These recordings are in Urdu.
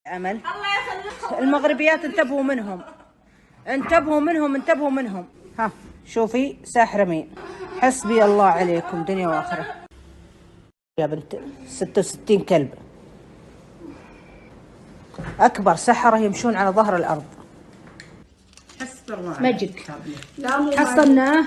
أمل المغربيات انتبهوا منهم انتبهوا منهم انتبهوا منهم. ها شوفي ساحرة مين. حسبي الله عليكم دنيا وآخرة يا بنت 66 كلب. أكبر سحرة يمشون على ظهر الأرض. حسب الله مجد حصلناه.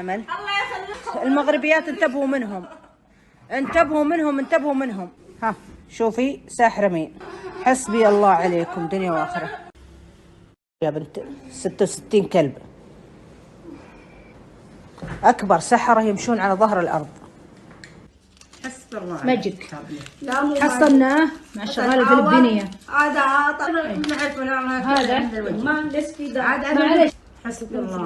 أمل المغربيات انتبهوا منهم انتبهوا منهم انتبهوا منهم. ها شوفي ساحرة مين. حسبي الله عليكم دنيا وآخرة يا بنت 66 كلب. أكبر سحرة يمشون على ظهر الأرض. حسب الله مجد حصلناه مع الشغالة الفلبينية. هذا عاطل هذا ما ليش كذا معلش. حسب الله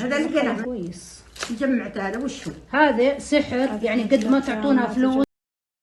هذا اللي كان كويس. جمعت هذا وشو هذا سحر، يعني قد ما تعطونا فلوس.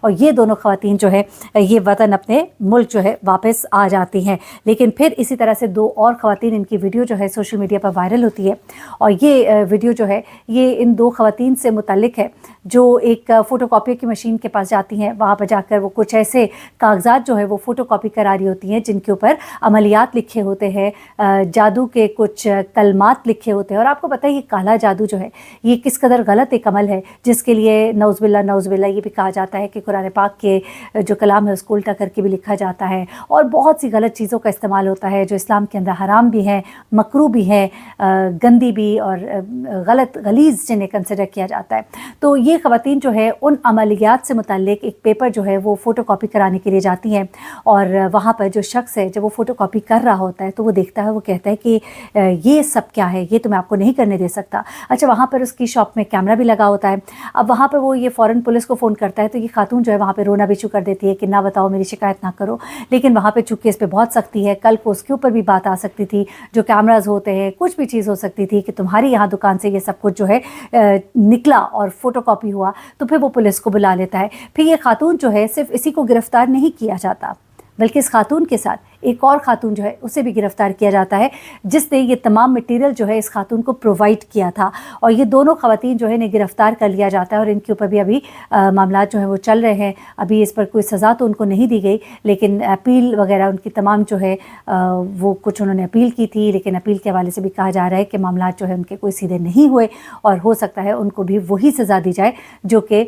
اور یہ دونوں خواتین جو ہے یہ وطن اپنے ملک جو ہے واپس آ جاتی ہیں. لیکن پھر اسی طرح سے 2 اور خواتین ان کی ویڈیو جو ہے سوشل میڈیا پر وائرل ہوتی ہے اور یہ ویڈیو جو ہے یہ ان 2 خواتین سے متعلق ہے جو ایک فوٹو کاپی کی مشین کے پاس جاتی ہیں. وہاں پر جا کر وہ کچھ ایسے کاغذات جو ہے وہ فوٹو کاپی کرا رہی ہوتی ہیں جن کے اوپر عملیات لکھے ہوتے ہیں, جادو کے کچھ کلمات لکھے ہوتے ہیں. اور آپ کو پتہ ہے یہ کالا جادو جو ہے یہ کس قدر غلط ایک عمل ہے جس کے لیے نعوذ باللہ یہ بھی کہا جاتا ہے کہ قرآن پاک کے جو کلام ہے اس کو الٹا کر کے بھی لکھا جاتا ہے اور بہت سی غلط چیزوں کا استعمال ہوتا ہے جو اسلام کے اندر حرام بھی ہیں, مکروہ بھی ہیں, گندی بھی اور غلط غلیظ جنہیں کنسیڈر کیا جاتا ہے. تو یہ خواتین جو ہے ان عملیات سے متعلق ایک پیپر جو ہے وہ فوٹو کاپی کرانے کے لیے جاتی ہیں اور وہاں پر جو شخص ہے جب وہ فوٹو کاپی کر رہا ہوتا ہے تو وہ دیکھتا ہے, وہ کہتا ہے کہ یہ سب کیا ہے, یہ تو میں آپ کو نہیں کرنے دے سکتا. اچھا وہاں پر اس کی شاپ میں کیمرہ بھی لگا ہوتا ہے. اب وہاں پر وہ یہ فوراً پولیس کو فون کرتا ہے تو یہ خاتون جو ہے وہاں پہ رونا بھی شروع کر دیتی ہے کہ نہ بتاؤ, میری شکایت نہ کرو. لیکن وہاں پہ چونکہ اس پہ بہت سختی ہے, کل کو اس کے اوپر بھی بات آ سکتی تھی, جو کیمراز ہوتے ہیں کچھ بھی چیز ہو سکتی تھی کہ تمہاری یہاں دکان سے یہ سب کچھ جو ہے نکلا اور فوٹو کاپی ہوا, تو پھر وہ پولیس کو بلا لیتا ہے. پھر یہ خاتون جو ہے صرف اسی کو گرفتار نہیں کیا جاتا بلکہ اس خاتون کے ساتھ ایک اور خاتون جو ہے اسے بھی گرفتار کیا جاتا ہے جس نے یہ تمام مٹیریل جو ہے اس خاتون کو پرووائڈ کیا تھا. اور یہ دونوں خواتین جو ہے انہیں گرفتار کر لیا جاتا ہے اور ان کے اوپر بھی ابھی معاملات جو ہیں وہ چل رہے ہیں. ابھی اس پر کوئی سزا تو ان کو نہیں دی گئی لیکن اپیل وغیرہ ان کی تمام جو ہے وہ کچھ انہوں نے اپیل کی تھی, لیکن اپیل کے حوالے سے بھی کہا جا رہا ہے کہ معاملات جو ہے ان کے کوئی سیدھے نہیں ہوئے اور ہو سکتا ہے ان کو بھی وہی سزا دی جائے جو کہ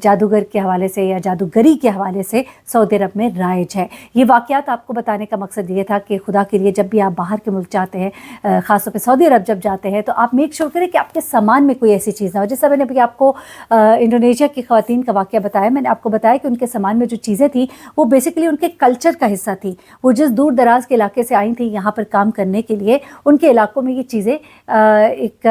جادوگر کے حوالے سے یا جادوگری کے حوالے سے سعودی عرب میں رائج ہے. یہ واقعات آپ کو بتانے کا مقصد یہ تھا کہ خدا کے لیے جب بھی آپ باہر کے ملک جاتے ہیں, خاص طور پہ سعودی عرب جب جاتے ہیں, تو آپ میک شور کریں کہ آپ کے سامان میں کوئی ایسی چیز نہ ہو. جیسا میں نے ابھی آپ کو انڈونیشیا کی خواتین کا واقعہ بتایا, میں نے آپ کو بتایا کہ ان کے سامان میں جو چیزیں تھیں وہ بیسیکلی ان کے کلچر کا حصہ تھی. وہ جس دور دراز کے علاقے سے آئی تھیں یہاں پر کام کرنے کے لیے, ان کے علاقوں میں یہ چیزیں ایک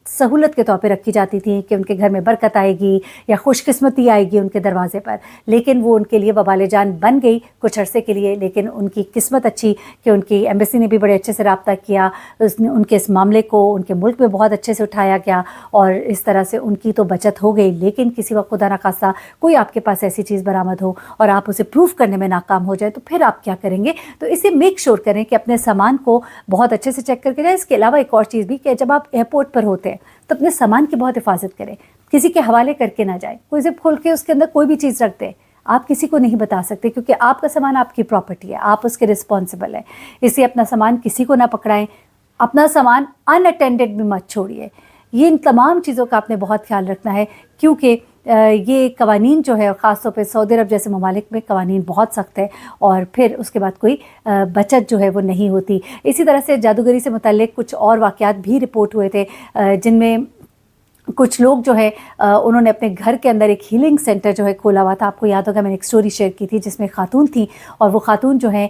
سہولت کے طور پہ رکھی جاتی تھیں کہ ان کے گھر میں برکت آئے گی یا خوش قسمتی آئے گی ان کے دروازے پر. لیکن وہ ان کے لیے وبال جان بن گئی کچھ عرصے کے لیے. لیکن ان کی قسمت اچھی کہ ان کی ایمبیسی نے بھی بڑے اچھے سے رابطہ کیا, ان کے اس معاملے کو ان کے ملک میں بہت اچھے سے اٹھایا گیا اور اس طرح سے ان کی تو بچت ہو گئی. لیکن کسی وقت خدا نخواستہ کوئی آپ کے پاس ایسی چیز برآمد ہو اور آپ اسے پروف کرنے میں ناکام ہو جائے تو پھر آپ کیا کریں گے؟ تو اسے میک شور کریں کہ اپنے سامان کو بہت اچھے سے چیک کر کے جائیں. اس کے علاوہ ایک اور چیز بھی کہ جب آپ ایئرپورٹ پر ہوتے ہیں تو اپنے سامان کی بہت حفاظت کریں, کسی کے حوالے کر کے نہ جائیں. کوئی زپ کھول کے اس کے اندر کوئی بھی چیز رکھ دیں, آپ کسی کو نہیں بتا سکتے کیونکہ آپ کا سامان آپ کی پراپرٹی ہے, آپ اس کے رسپانسبل ہیں. اس لیے اپنا سامان کسی کو نہ پکڑائیں, اپنا سامان ان اٹینڈڈ بھی مت چھوڑیے. یہ ان تمام چیزوں کا آپ نے بہت خیال رکھنا ہے کیونکہ یہ قوانین جو ہے خاص طور پہ سعودی عرب جیسے ممالک میں قوانین بہت سخت ہے اور پھر اس کے بعد کوئی بچت جو ہے وہ نہیں ہوتی. اسی طرح سے جادوگری سے متعلق کچھ اور واقعات بھی رپورٹ ہوئے تھے جن میں کچھ لوگ جو ہے انہوں نے اپنے گھر کے اندر ایک ہیلنگ سینٹر جو ہے کھولا ہوا تھا. آپ کو یاد ہوگا میں نے ایک سٹوری شیئر کی تھی جس میں خاتون تھیں اور وہ خاتون جو ہیں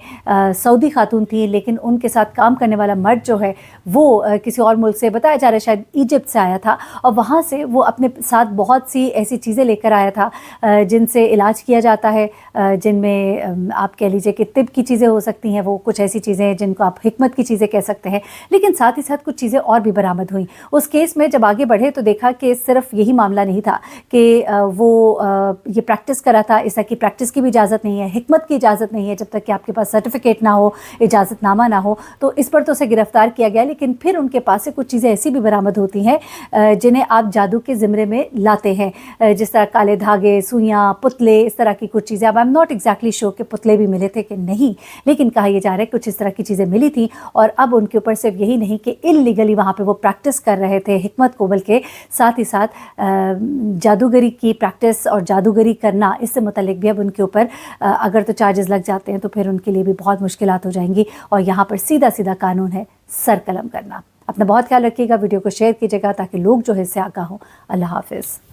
سعودی خاتون تھیں, لیکن ان کے ساتھ کام کرنے والا مرد جو ہے وہ کسی اور ملک سے, بتایا جا رہا ہے شاید ایجپٹ سے آیا تھا, اور وہاں سے وہ اپنے ساتھ بہت سی ایسی چیزیں لے کر آیا تھا جن سے علاج کیا جاتا ہے, جن میں آپ کہہ لیجئے کہ طب کی چیزیں ہو سکتی ہیں, وہ کچھ ایسی چیزیں ہیں جن کو آپ حکمت کی چیزیں کہہ سکتے ہیں. لیکن ساتھ ہی ساتھ کچھ چیزیں اور بھی برآمد ہوئیں. اس کیس میں جب آگے بڑھے تو دیکھا کہ صرف یہی معاملہ نہیں تھا کہ وہ یہ پریکٹس کرا تھا, اس طرح کی پریکٹس کی بھی اجازت نہیں ہے, حکمت کی اجازت نہیں ہے جب تک کہ آپ کے پاس سرٹیفکیٹ نہ ہو, اجازت نامہ نہ ہو. تو اس پر تو اسے گرفتار کیا گیا, لیکن پھر ان کے پاس سے کچھ چیزیں ایسی بھی برآمد ہوتی ہیں جنہیں آپ جادو کے زمرے میں لاتے ہیں, جس طرح کالے دھاگے, سوئیاں, پتلے, اس طرح کی کچھ چیزیں. اب I am not exactly sure کہ پتلے بھی ملے تھے کہ نہیں, لیکن کہا یہ جا رہا ہے کچھ اس طرح کی چیزیں ملی تھیں. اور اب ان کے اوپر صرف یہی نہیں کہ انلیگلی وہاں پہ وہ پریکٹس کر رہے تھے حکمت کو, بلکہ ساتھ ہی ساتھ جادوگری کی پریکٹس اور جادوگری کرنا, اس سے متعلق بھی اب ان کے اوپر اگر تو چارجز لگ جاتے ہیں تو پھر ان کے لیے بھی بہت مشکلات ہو جائیں گی. اور یہاں پر سیدھا سیدھا قانون ہے سر قلم کرنا. اپنا بہت خیال رکھیے گا, ویڈیو کو شیئر کیجیے گا تاکہ لوگ جو ہے اس سے آگاہ ہوں. اللہ حافظ.